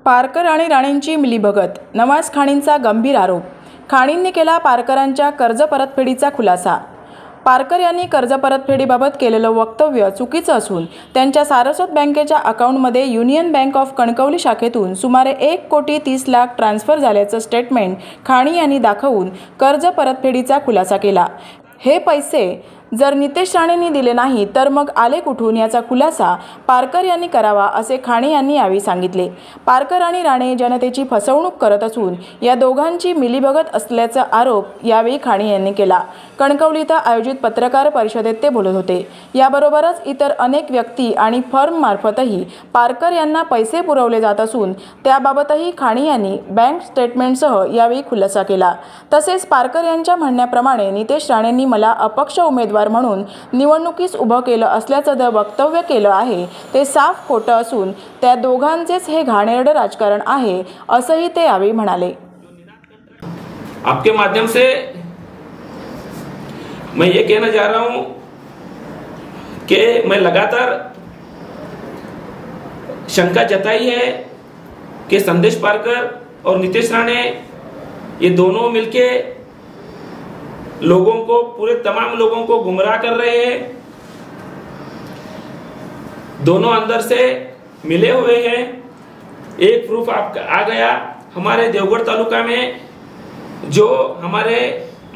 पारकर आणि राणेंची मिलीभगत, नवाज खाणींचा गंभीर आरोप. खाणींनी केला पारकरांच्या कर्ज परतफेडीचा खुलासा. पारकर यांनी कर्ज परतफेडीबाबत केलेलं वक्तव्य चुकीचं असून त्यांच्या सारस्वत बँकेच्या अकाउंटमध्ये युनियन बँक ऑफ कणकवली शाखेतून सुमारे 1,30,00,000 ट्रान्सफर झाल्याचं स्टेटमेंट खाणी यांनी दाखवून कर्ज परतफेडीचा खुलासा केला. हे पैसे जर नितेश राणेंनी दिले नाही तर मग आले कुठून याचा खुलासा पारकर यांनी करावा, असे खाणी यांनी यावेळी सांगितले. पारकर आणि राणे जनतेची फसवणूक करत असून या दोघांची मिलीभगत असल्याचा आरोप यावेळी खाणी यांनी केला. कणकवली इथं आयोजित पत्रकार परिषदेत ते बोलत होते. याबरोबरच इतर अनेक व्यक्ती आणि फर्ममार्फतही पारकर यांना पैसे पुरवले जात असून त्याबाबतही खाणी यांनी बँक स्टेटमेंटसह यावेळी खुलासा केला. तसेच पारकर यांच्या म्हणण्याप्रमाणे नितेश राणेंनी मला अपक्ष उमेदवार म्हणून निवडणुकीस उभं केलं असल्याचं जे वक्तव्य केलं आहे ते साफ खोटं असून त्या दोघांचेच हे घाणेरडं राजकारण आहे, असंही ते यावेळी म्हणाले. आपके माध्यम से मैं ये कहना चाह रहा हूं कि मैं लगातार शंका जताई है कि संदेश पारकर और नितेश राणे ये दोनों मिलके लोगों को, पूरे तमाम लोगों को गुमराह कर रहे हैं. दोनों अंदर से मिले हुए हैं. एक प्रूफ आ गया. हमारे देवगढ़ तालुका में जो हमारे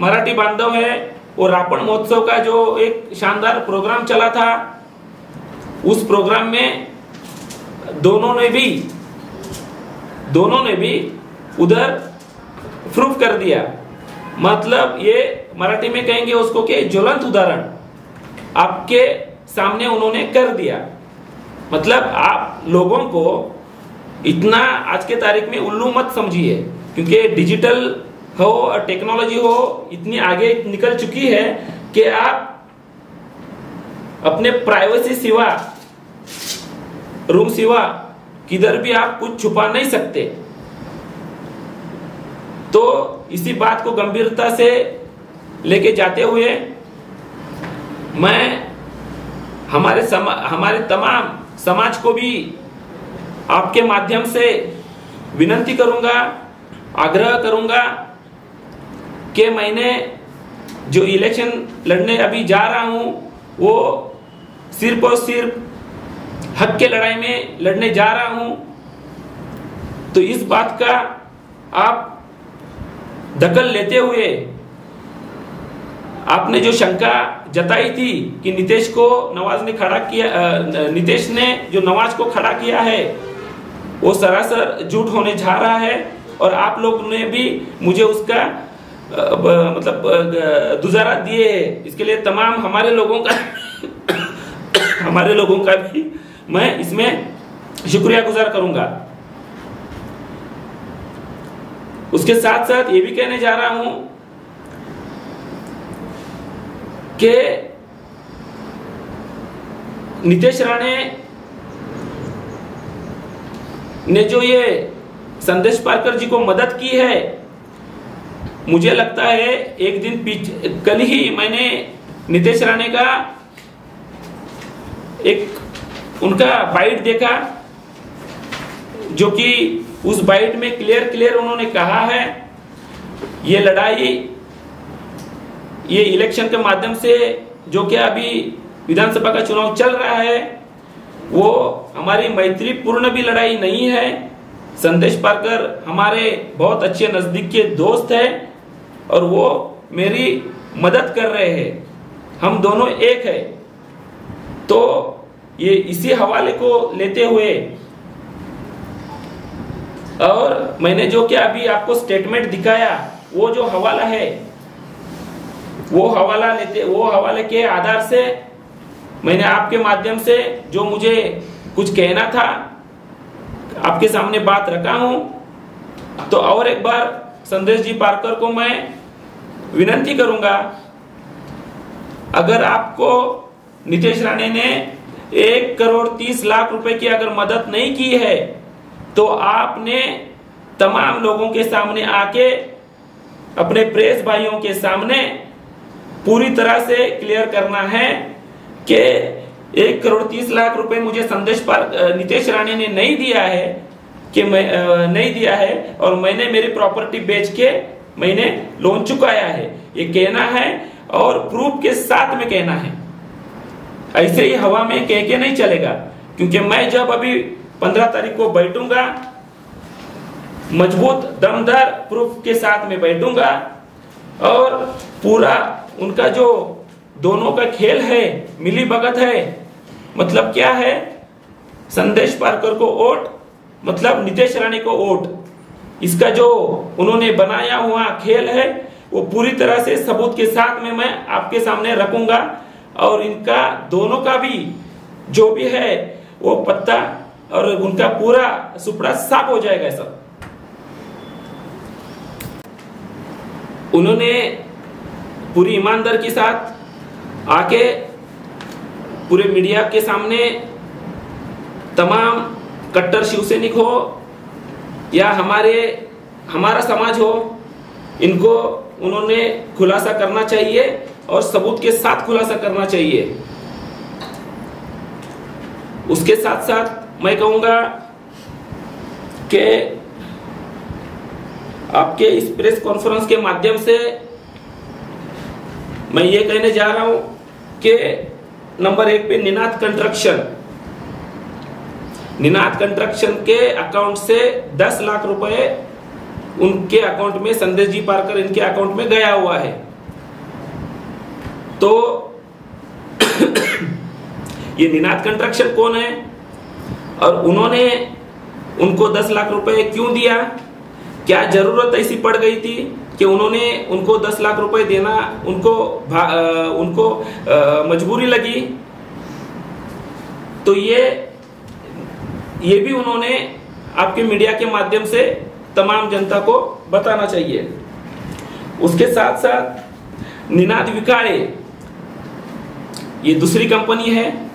मराठी बांधव है वो रावण महोत्सव का जो एक शानदार प्रोग्राम चला था, उस प्रोग्राम में दोनों ने भी उधर प्रूफ कर दिया. मतलब ये मराठी में कहेंगे उसको कि ज्वलंत उदाहरण आपके सामने उन्होंने कर दिया. मतलब आप लोगों को इतना आज के तारीख में उल्लू मत समझिए, क्योंकि डिजिटल हो और टेक्नोलॉजी हो इतनी आगे निकल चुकी है कि आप अपने प्राइवेसी सिवा, रूम सिवा किधर भी आप कुछ छुपा नहीं सकते. तो इसी बात को गंभीरता से लेके जाते हुए मैं हमारे तमाम समाज को भी आपके माध्यम से विनती करूंगा, आग्रह करूंगा कि मैंने जो इलेक्शन लड़ने अभी जा रहा हूं वो सिर्फ और सिर्फ हक के लड़ाई में लड़ने जा रहा हूं. तो इस बात का आप दखल लेते हुए, आपने जो शंका जताई थी कि नितेश ने जो नवाज को खड़ा किया है वो सरासर झूठ होने जा रहा है. और आप लोग ने भी मुझे उसका मतलब दुजारा दिए है. इसके लिए तमाम हमारे लोगों का भी मैं इसमें शुक्रिया गुजार करूंगा. उसके साथ साथ ये भी कहने जा रहा हूं कि नितेश राणे ने जो ये संदेश पारकर जी को मदद की है, मुझे लगता है एक दिन कल ही मैंने नितेश राणे का एक उनका बाइट देखा, जो कि उस बाइट में क्लियर उन्होंने कहा है ये लड़ाई, ये इलेक्शन के माध्यम से जो कि अभी विधानसभा का चुनाव चल रहा है वो हमारी मैत्रीपूर्ण भी लड़ाई नहीं है. संदेश पारकर हमारे बहुत अच्छे नजदीक के दोस्त हैं और वो मेरी मदद कर रहे हैं. हम दोनों एक है. तो ये इसी हवाले को लेते हुए, और मैंने जो कि अभी आपको स्टेटमेंट दिखाया वो जो हवाला है वो हवाले के आधार से मैंने आपके माध्यम से जो मुझे कुछ कहना था आपके सामने बात रखा हूं. तो और एक बार संदेश जी पारकर को मैं विनती करूंगा, अगर आपको नितेश राणे ने 1,30,00,000 रुपए की अगर मदद नहीं की है तो आपने तमाम लोगों के सामने आके, अपने प्रेस भाइयों के सामने पूरी तरह से क्लियर करना है कि 1,30,00,000 रुपए मुझे नितेश राणे ने नहीं दिया है. कि मैं नहीं दिया है और मैंने मेरी प्रॉपर्टी बेच के मैंने लोन चुकाया है, ये कहना है और प्रूफ के साथ में कहना है। ऐसे ही हवा में कह के नहीं चलेगा, क्योंकि मैं जब अभी 15 तारीख को बैठूंगा, मजबूत दमदार प्रूफ के साथ में बैठूंगा और पूरा उनका जो दोनों का खेल है, मिली भगत है, मतलब क्या है, संदेश पारकर को वोट मतलब नितेश राणे को वोट, इसका जो उन्होंने बनाया हुआ खेल है वो पूरी तरह से सबूत के साथ में मैं आपके सामने रखूंगा और इनका दोनों का भी जो भी है वो पत्ता और उनका पूरा सुपड़ा साफ हो जाएगा। सब उन्होंने पूरी ईमानदारी के साथ आके पूरे मीडिया के सामने तमाम कट्टर शिवसैनिक हो या हमारा समाज हो, इनको उन्होंने खुलासा करना चाहिए और सबूत के साथ खुलासा करना चाहिए। उसके साथ साथ मैं कहूंगा कि आपके इस प्रेस कॉन्फ्रेंस के माध्यम से मैं ये कहने जा रहा हूं कि नंबर 1 पे निनाद कंस्ट्रक्शन के अकाउंट से 10 लाख रुपए उनके अकाउंट में, संदेश जी पारकर इनके अकाउंट में गया हुआ है। तो ये निनाद कंस्ट्रक्शन कौन है और उन्होंने उनको 10 लाख रुपए क्यों दिया? क्या जरूरत ऐसी पड़ गई थी कि उन्होंने उनको 10 लाख रुपए देना उनको मजबूरी लगी? तो ये भी उन्होंने आपके मीडिया के माध्यम से तमाम जनता को बताना चाहिए। उसके साथ साथ निनाद विकाड़े, ये दूसरी कंपनी है,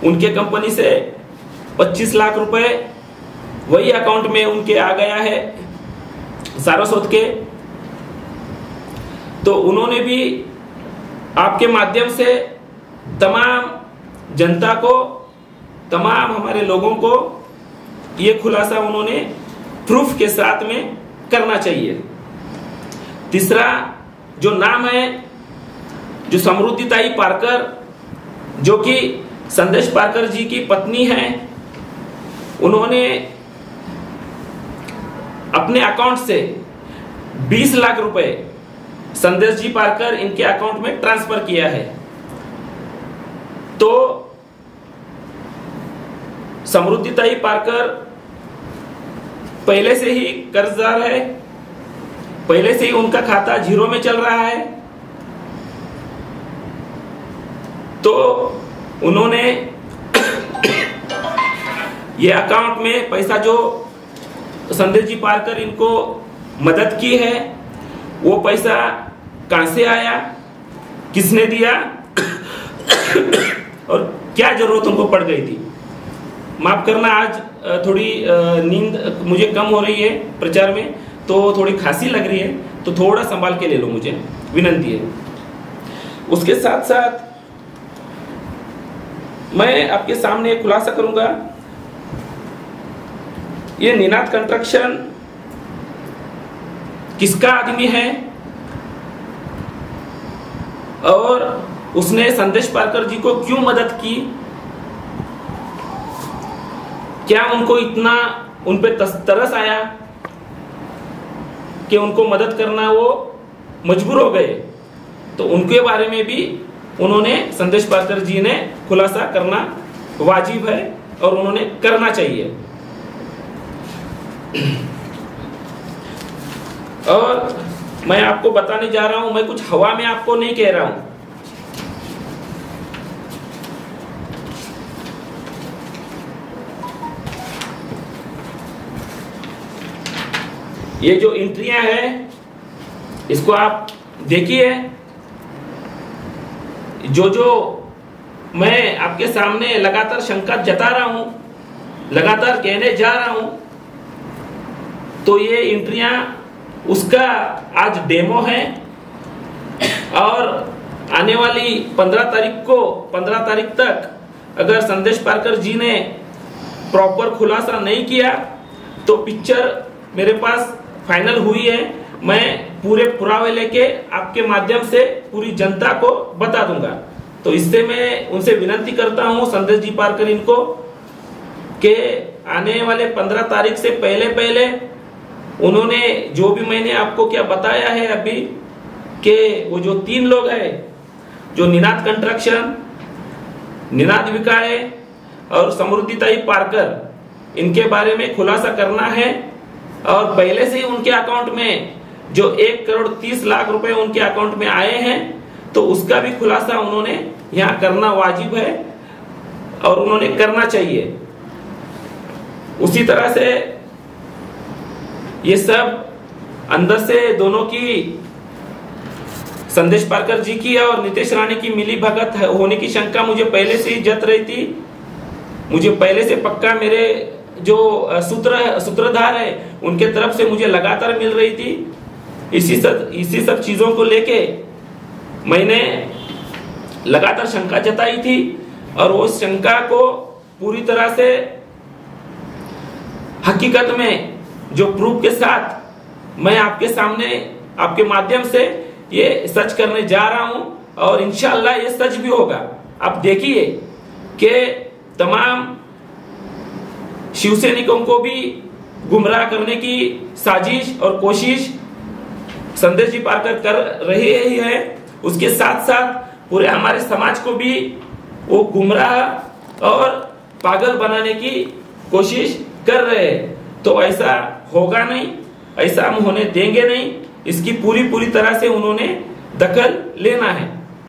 उनके कंपनी से 25 लाख रुपए वही अकाउंट में उनके आ गया है सारस्वत के। तो उन्होंने भी आपके माध्यम से तमाम जनता को, तमाम हमारे लोगों को ये खुलासा उन्होंने प्रूफ के साथ में करना चाहिए। तीसरा जो नाम है, जो समृद्धिताई पारकर, जो कि संदेश पारकर जी की पत्नी है, उन्होंने अपने अकाउंट से 20 लाख रुपए संदेश जी पारकर इनके अकाउंट में ट्रांसफर किया है। तो समृद्धिताई पारकर पहले से ही कर्जदार है, पहले से ही उनका खाता जीरो में चल रहा है। तो उन्होंने ये अकाउंट में पैसा जो संदेश जी पारकर इनको मदद की है, वो पैसा कहां से आया, किसने दिया और क्या जरूरत उनको पड़ गई थी? माफ करना, आज थोड़ी नींद मुझे कम हो रही है प्रचार में, तो थोड़ी खांसी लग रही है, तो थोड़ा संभाल के ले लो, मुझे विनंती है। उसके साथ साथ मैं आपके सामने खुलासा करूंगा, ये निनाद कंस्ट्रक्शन किसका आदमी है और उसने संदेश पारकर जी को क्यों मदद की? क्या उनको इतना उन पे तरस आया कि उनको मदद करना वो मजबूर हो गए? तो उनके बारे में भी उन्होंने, संदेश पारकर जी ने खुलासा करना वाजिब है और उन्होंने करना चाहिए। और मैं आपको बताने जा रहा हूं, मैं कुछ हवा में आपको नहीं कह रहा हूं। ये जो एंट्रियां हैं, इसको आप देखिए। जो मैं आपके सामने लगातार शंका जता रहा हूं, लगातार कहने जा रहा हूं, तो ये एंट्रियां उसका आज डेमो है। और आने वाली 15 तारीख तक अगर संदेश पारकर जी ने प्रॉपर खुलासा नहीं किया तो पिक्चर मेरे पास फाइनल हुई है। मैं पूरे पुरावे लेके आपके माध्यम से पूरी जनता को बता दूंगा। तो इससे मैं उनसे विनती करता हूं संदेश जी पारकर इनको कि आने वाले 15 तारीख से पहले उन्होंने जो भी मैंने आपको क्या बताया है अभी कि वो जो 3 लोग हैं जो निनाद कंस्ट्रक्शन, निनाद विकाय और समृद्धिताई पारकर, इनके बारे में खुलासा करना है। और पहले से ही उनके अकाउंट में जो 1,30,00,000 रुपए उनके अकाउंट में आए हैं तो उसका भी खुलासा उन्होंने यहाँ करना वाजिब है और उन्होंने करना चाहिए। उसी तरह से ये सब अंदर से दोनों की, संदेश पारकर जी की और नितेश राणे की मिली भगत होने की शंका मुझे पहले से ही जत रही थी। मुझे पहले से पक्का मेरे जो सूत्रधार है उनके तरफ से मुझे लगातार मिल रही थी। इसी सब चीजों को लेके मैंने लगातार शंका जताई थी और वो शंका को पूरी तरह से हकीकत में जो प्रूफ के साथ मैं आपके सामने, आपके माध्यम से ये सच करने जा रहा हूं और इंशाअल्लाह ये सच भी होगा। आप देखिए कि तमाम शिवसैनिकों को भी गुमराह करने की साजिश और कोशिश संदेश जी पारकर कर रहे ही है, उसके साथ साथ पूरे हमारे समाज को भी वो गुमराह और पागल बनाने की कोशिश कर रहे हैं। तो ऐसा होगा नहीं, ऐसा हम होने देंगे नहीं। इसकी पूरी तरह से उन्होंने दखल लेना है।